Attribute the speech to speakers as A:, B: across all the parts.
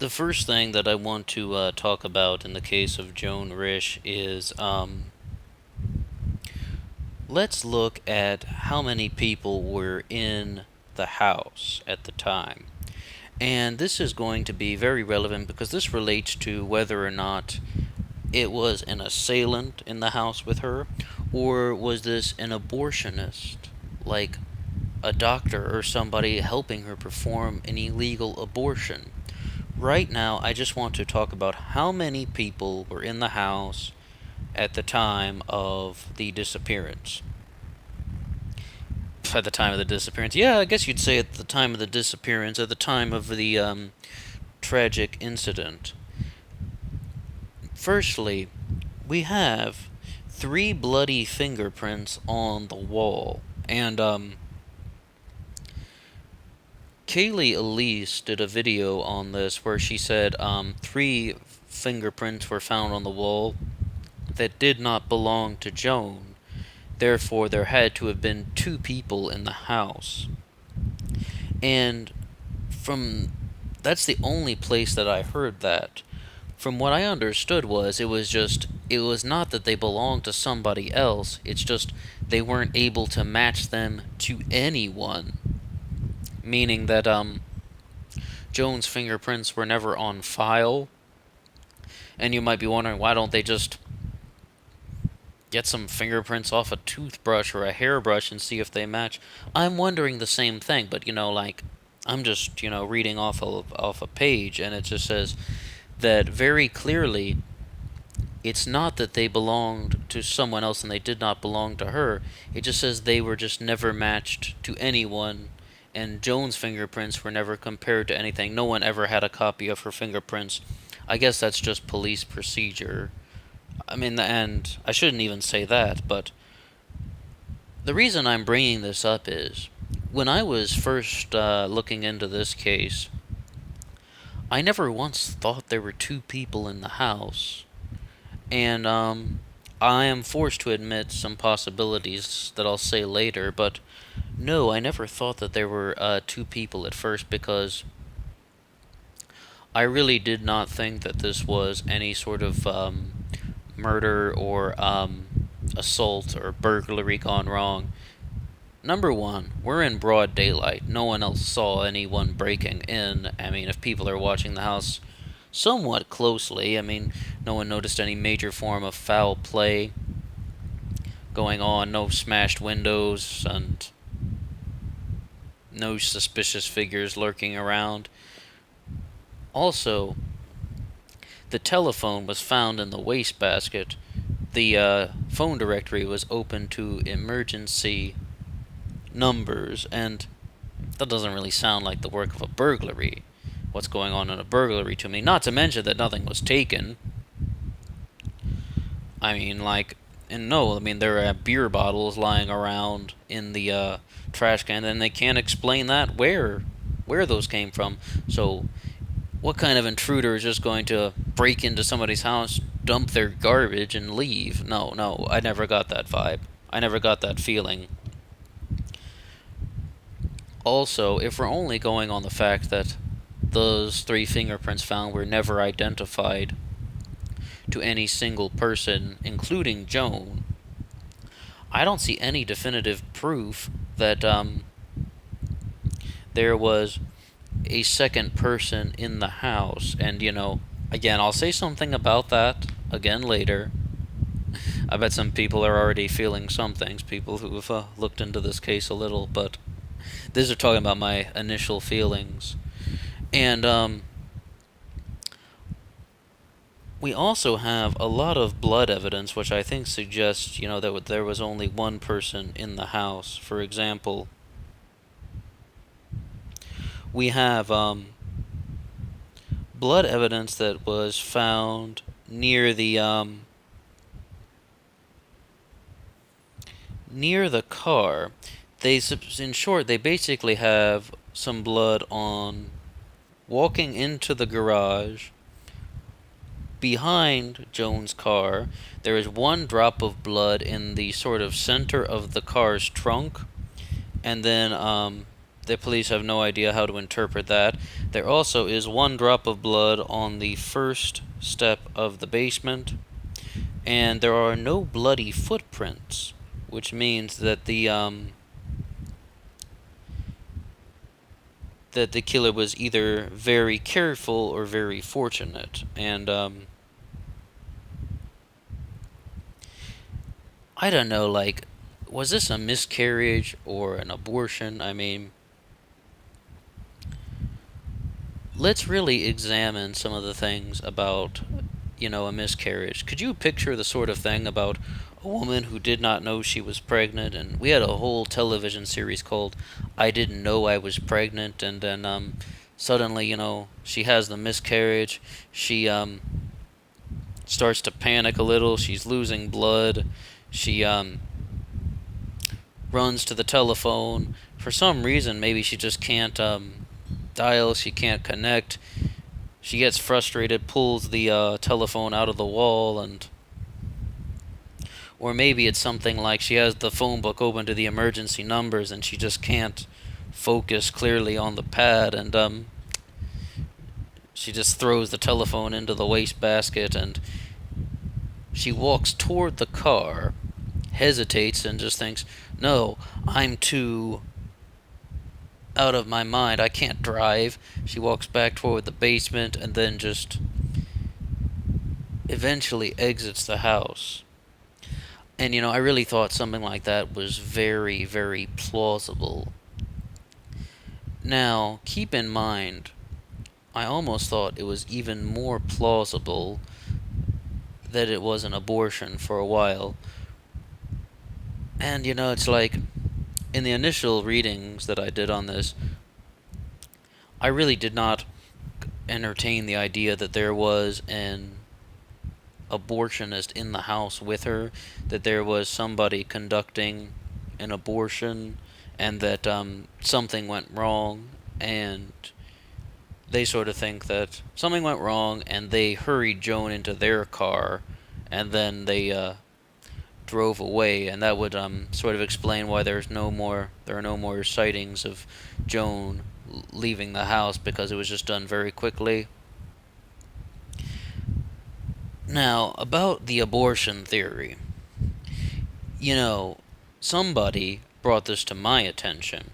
A: The first thing that I want to talk about in the case of Joan Risch is let's look at how many people were in the house at the time. And this is going to be very relevant because this relates to whether or not it was an assailant in the house with her, or was this an abortionist, like a doctor or somebody helping her perform an illegal abortion. Right now, I just want to talk about how many people were in the house at the time of the disappearance. At the time of the disappearance, yeah, I guess you'd say at the time of the disappearance, at the time of the tragic incident. Firstly, we have 3 bloody fingerprints on the wall, and Kaylee Elise did a video on this where she said 3 fingerprints were found on the wall that did not belong to Joan. Therefore, there had to have been 2 people in the house. And from that's the only place that I heard that. From what I understood it was not that they belonged to somebody else, it's just they weren't able to match them to anyone. Meaning that Joan's fingerprints were never on file. And you might be wondering, why don't they just get some fingerprints off a toothbrush or a hairbrush and see if they match? I'm wondering the same thing, but I'm just, reading off a page, and it just says that very clearly it's not that they belonged to someone else and they did not belong to her. It just says they were just never matched to anyone, and Joan's fingerprints were never compared to anything. No one ever had a copy of her fingerprints. I guess that's just police procedure. I mean, and I shouldn't even say that, but the reason I'm bringing this up is when I was first looking into this case, I never once thought there were 2 people in the house. And I am forced to admit some possibilities that I'll say later, but no, I never thought that there were 2 people at first, because I really did not think that this was any sort of murder or assault or burglary gone wrong. Number one, we're in broad daylight. No one else saw anyone breaking in. I mean, if people are watching the house somewhat closely, no one noticed any major form of foul play going on, no smashed windows, and no suspicious figures lurking around. Also, the telephone was found in the wastebasket. The phone directory was open to emergency numbers, and that doesn't really sound like the work of a burglary. What's going on in a burglary to me? Not to mention that nothing was taken. There are beer bottles lying around in the trash can, and they can't explain that where those came from. So, what kind of intruder is just going to break into somebody's house, dump their garbage, and leave? No, I never got that vibe. I never got that feeling. Also, if we're only going on the fact that those 3 fingerprints found were never identified to any single person, including Joan, I don't see any definitive proof that there was a second person in the house. And, again, I'll say something about that again later. I bet some people are already feeling some things, people who have looked into this case a little, but these are talking about my initial feelings. And we also have a lot of blood evidence, which I think suggests, that there was only one person in the house. For example, we have blood evidence that was found near the car. In short, they basically have some blood on walking into the garage. Behind Joan's car, there is 1 drop of blood in the sort of center of the car's trunk, and then The police have no idea how to interpret that. There also is one drop of blood on the first step of the basement, and there are no bloody footprints, which means that the killer was either very careful or very fortunate. And I don't know, like, was this a miscarriage or an abortion? I mean, let's really examine some of the things about, a miscarriage. Could you picture the sort of thing about a woman who did not know she was pregnant? And we had a whole television series called I Didn't Know I Was Pregnant, and then suddenly, she has the miscarriage. She starts to panic a little. She's losing blood. She runs to the telephone. For some reason, maybe she just can't dial. She can't connect. She gets frustrated, pulls the telephone out of the wall, and or maybe it's something like she has the phone book open to the emergency numbers and she just can't focus clearly on the pad, and she just throws the telephone into the wastebasket, and she walks toward the car, hesitates, and just thinks, no, I'm too out of my mind, I can't drive. She walks back toward the basement and then just eventually exits the house. And I really thought something like that was very, very plausible. Now, keep in mind, I almost thought it was even more plausible that it was an abortion for a while. And it's like, in the initial readings that I did on this, I really did not entertain the idea that there was an abortionist in the house with her, that there was somebody conducting an abortion, and that something went wrong, and they sort of think that something went wrong, and they hurried Joan into their car, and then they drove away, and that would sort of explain why there are no more sightings of Joan leaving the house, because it was just done very quickly. Now, about the abortion theory, somebody brought this to my attention.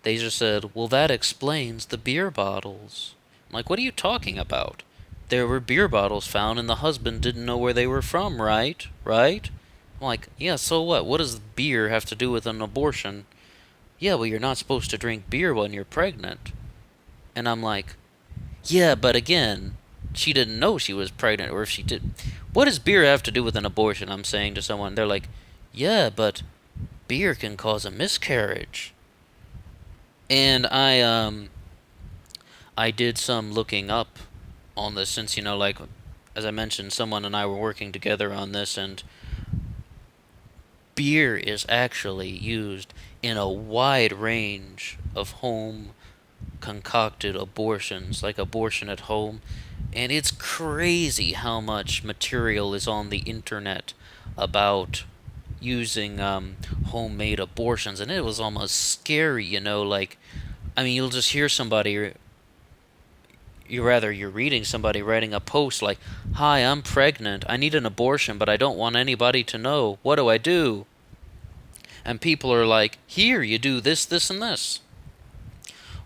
A: They just said, well, that explains the beer bottles. I'm like, what are you talking about? There were beer bottles found and the husband didn't know where they were from, right? Right? I'm like, yeah, so what? What does beer have to do with an abortion? Yeah, well, you're not supposed to drink beer when you're pregnant. And I'm like, yeah, but again, she didn't know she was pregnant, or if she did. What does beer have to do with an abortion? I'm saying to someone. They're like, yeah, but beer can cause a miscarriage. And I did some looking up on this, since, like, as I mentioned, someone and I were working together on this, and beer is actually used in a wide range of home concocted abortions, like abortion at home. And it's crazy how much material is on the internet about using homemade abortions, and it was almost scary, like, I mean, you'll just hear somebody, you're reading somebody writing a post like, hi, I'm pregnant, I need an abortion, but I don't want anybody to know, what do I do? And people are like, here, you do this, this, and this.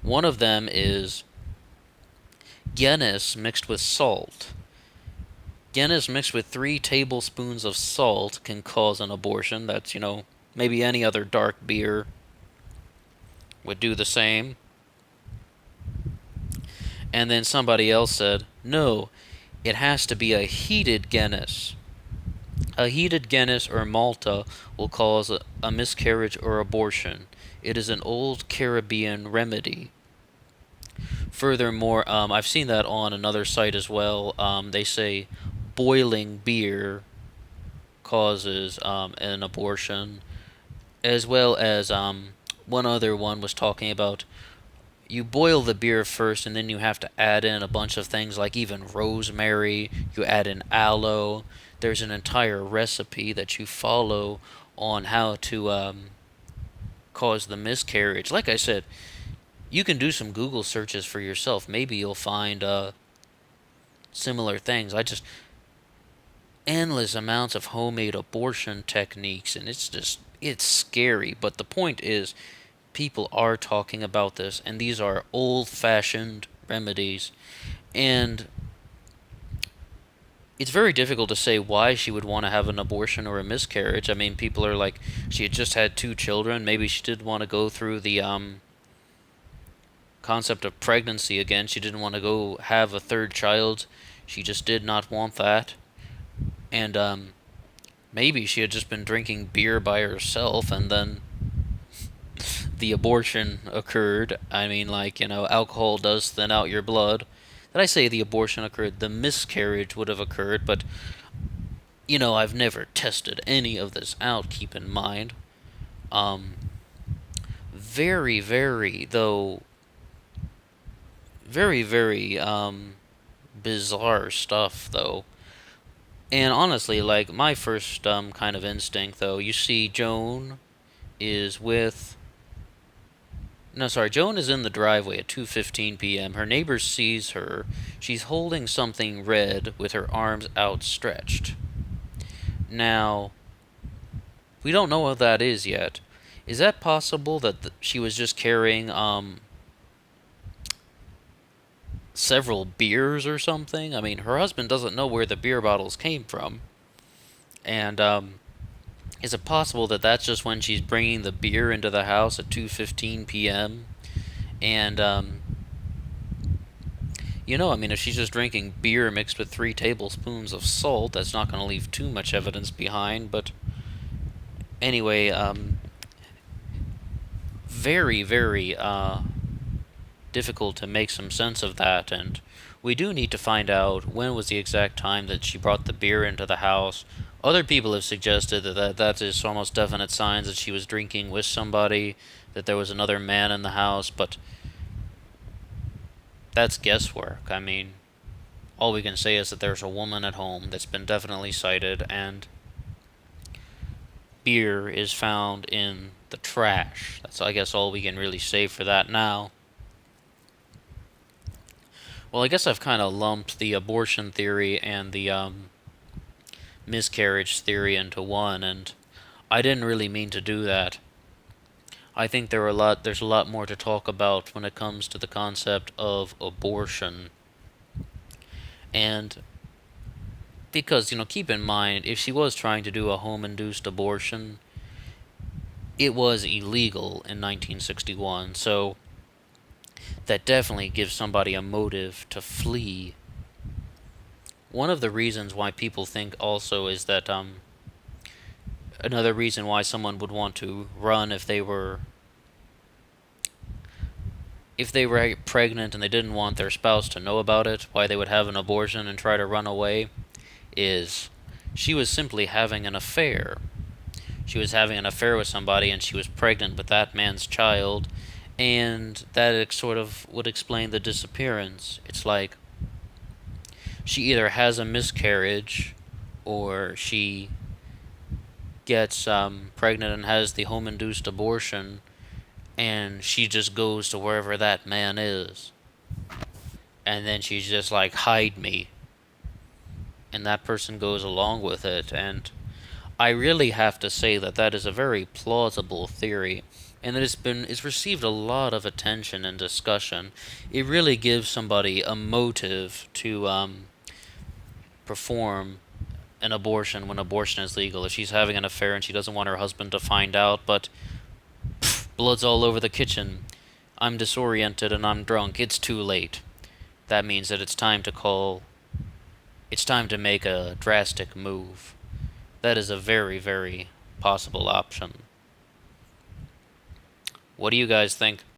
A: One of them is Guinness mixed with salt. Guinness mixed with 3 tablespoons of salt can cause an abortion. That's, maybe any other dark beer would do the same. And then somebody else said, no, it has to be a heated Guinness. A heated Guinness or Malta will cause a miscarriage or abortion. It is an old Caribbean remedy. Furthermore, I've seen that on another site as well. They say boiling beer causes an abortion, as well as one other one was talking about you boil the beer first, and then you have to add in a bunch of things like even rosemary, you add in aloe. There's an entire recipe that you follow on how to caused the miscarriage. Like I said, you can do some Google searches for yourself. Maybe you'll find similar things. I just endless amounts of homemade abortion techniques, and it's scary. But the point is, people are talking about this, and these are old-fashioned remedies, and it's very difficult to say why she would want to have an abortion or a miscarriage. I mean, people are like, she had just had 2 children. Maybe she did want to go through the concept of pregnancy again. She didn't want to go have a third child. She just did not want that. And maybe she had just been drinking beer by herself, and then the abortion occurred. I mean, like, alcohol does thin out your blood. Did I say the abortion occurred? The miscarriage would have occurred, but, I've never tested any of this out, keep in mind. Um, very, very, though, very, very, bizarre stuff, though. And honestly, like, my first, kind of instinct, though, you see Joan is with No, sorry. Joan is in the driveway at 2:15 p.m. Her neighbor sees her. She's holding something red with her arms outstretched. Now, we don't know what that is yet. Is that possible that she was just carrying several beers or something? I mean, her husband doesn't know where the beer bottles came from. And is it possible that that's just when she's bringing the beer into the house at 2:15 p.m.? And, I mean, if she's just drinking beer mixed with 3 tablespoons of salt, that's not going to leave too much evidence behind. But anyway, very, very difficult to make some sense of that. And we do need to find out when was the exact time that she brought the beer into the house. Other people have suggested that is almost definite signs that she was drinking with somebody, that there was another man in the house, but that's guesswork. I mean, all we can say is that there's a woman at home that's been definitely sighted, and beer is found in the trash. That's, I guess, all we can really say for that now. Well, I guess I've kind of lumped the abortion theory and the miscarriage theory into one, and I didn't really mean to do that. I think there's a lot more to talk about when it comes to the concept of abortion. And because, keep in mind, if she was trying to do a home-induced abortion, it was illegal in 1961, so that definitely gives somebody a motive to flee. One of the reasons why people think also is that another reason why someone would want to run if they were pregnant and they didn't want their spouse to know about it, why they would have an abortion and try to run away, is she was simply having an affair. She was having an affair with somebody, and she was pregnant with that man's child, and that sort of would explain the disappearance. It's like she either has a miscarriage, or she gets pregnant and has the home-induced abortion, and she just goes to wherever that man is. And then she's just like, hide me. And that person goes along with it, and I really have to say that is a very plausible theory, and it's received a lot of attention and discussion. It really gives somebody a motive to perform an abortion when abortion is legal. If she's having an affair and she doesn't want her husband to find out, but blood's all over the kitchen, I'm disoriented and I'm drunk, it's too late. That means that it's time to make a drastic move. That is a very, very possible option. What do you guys think?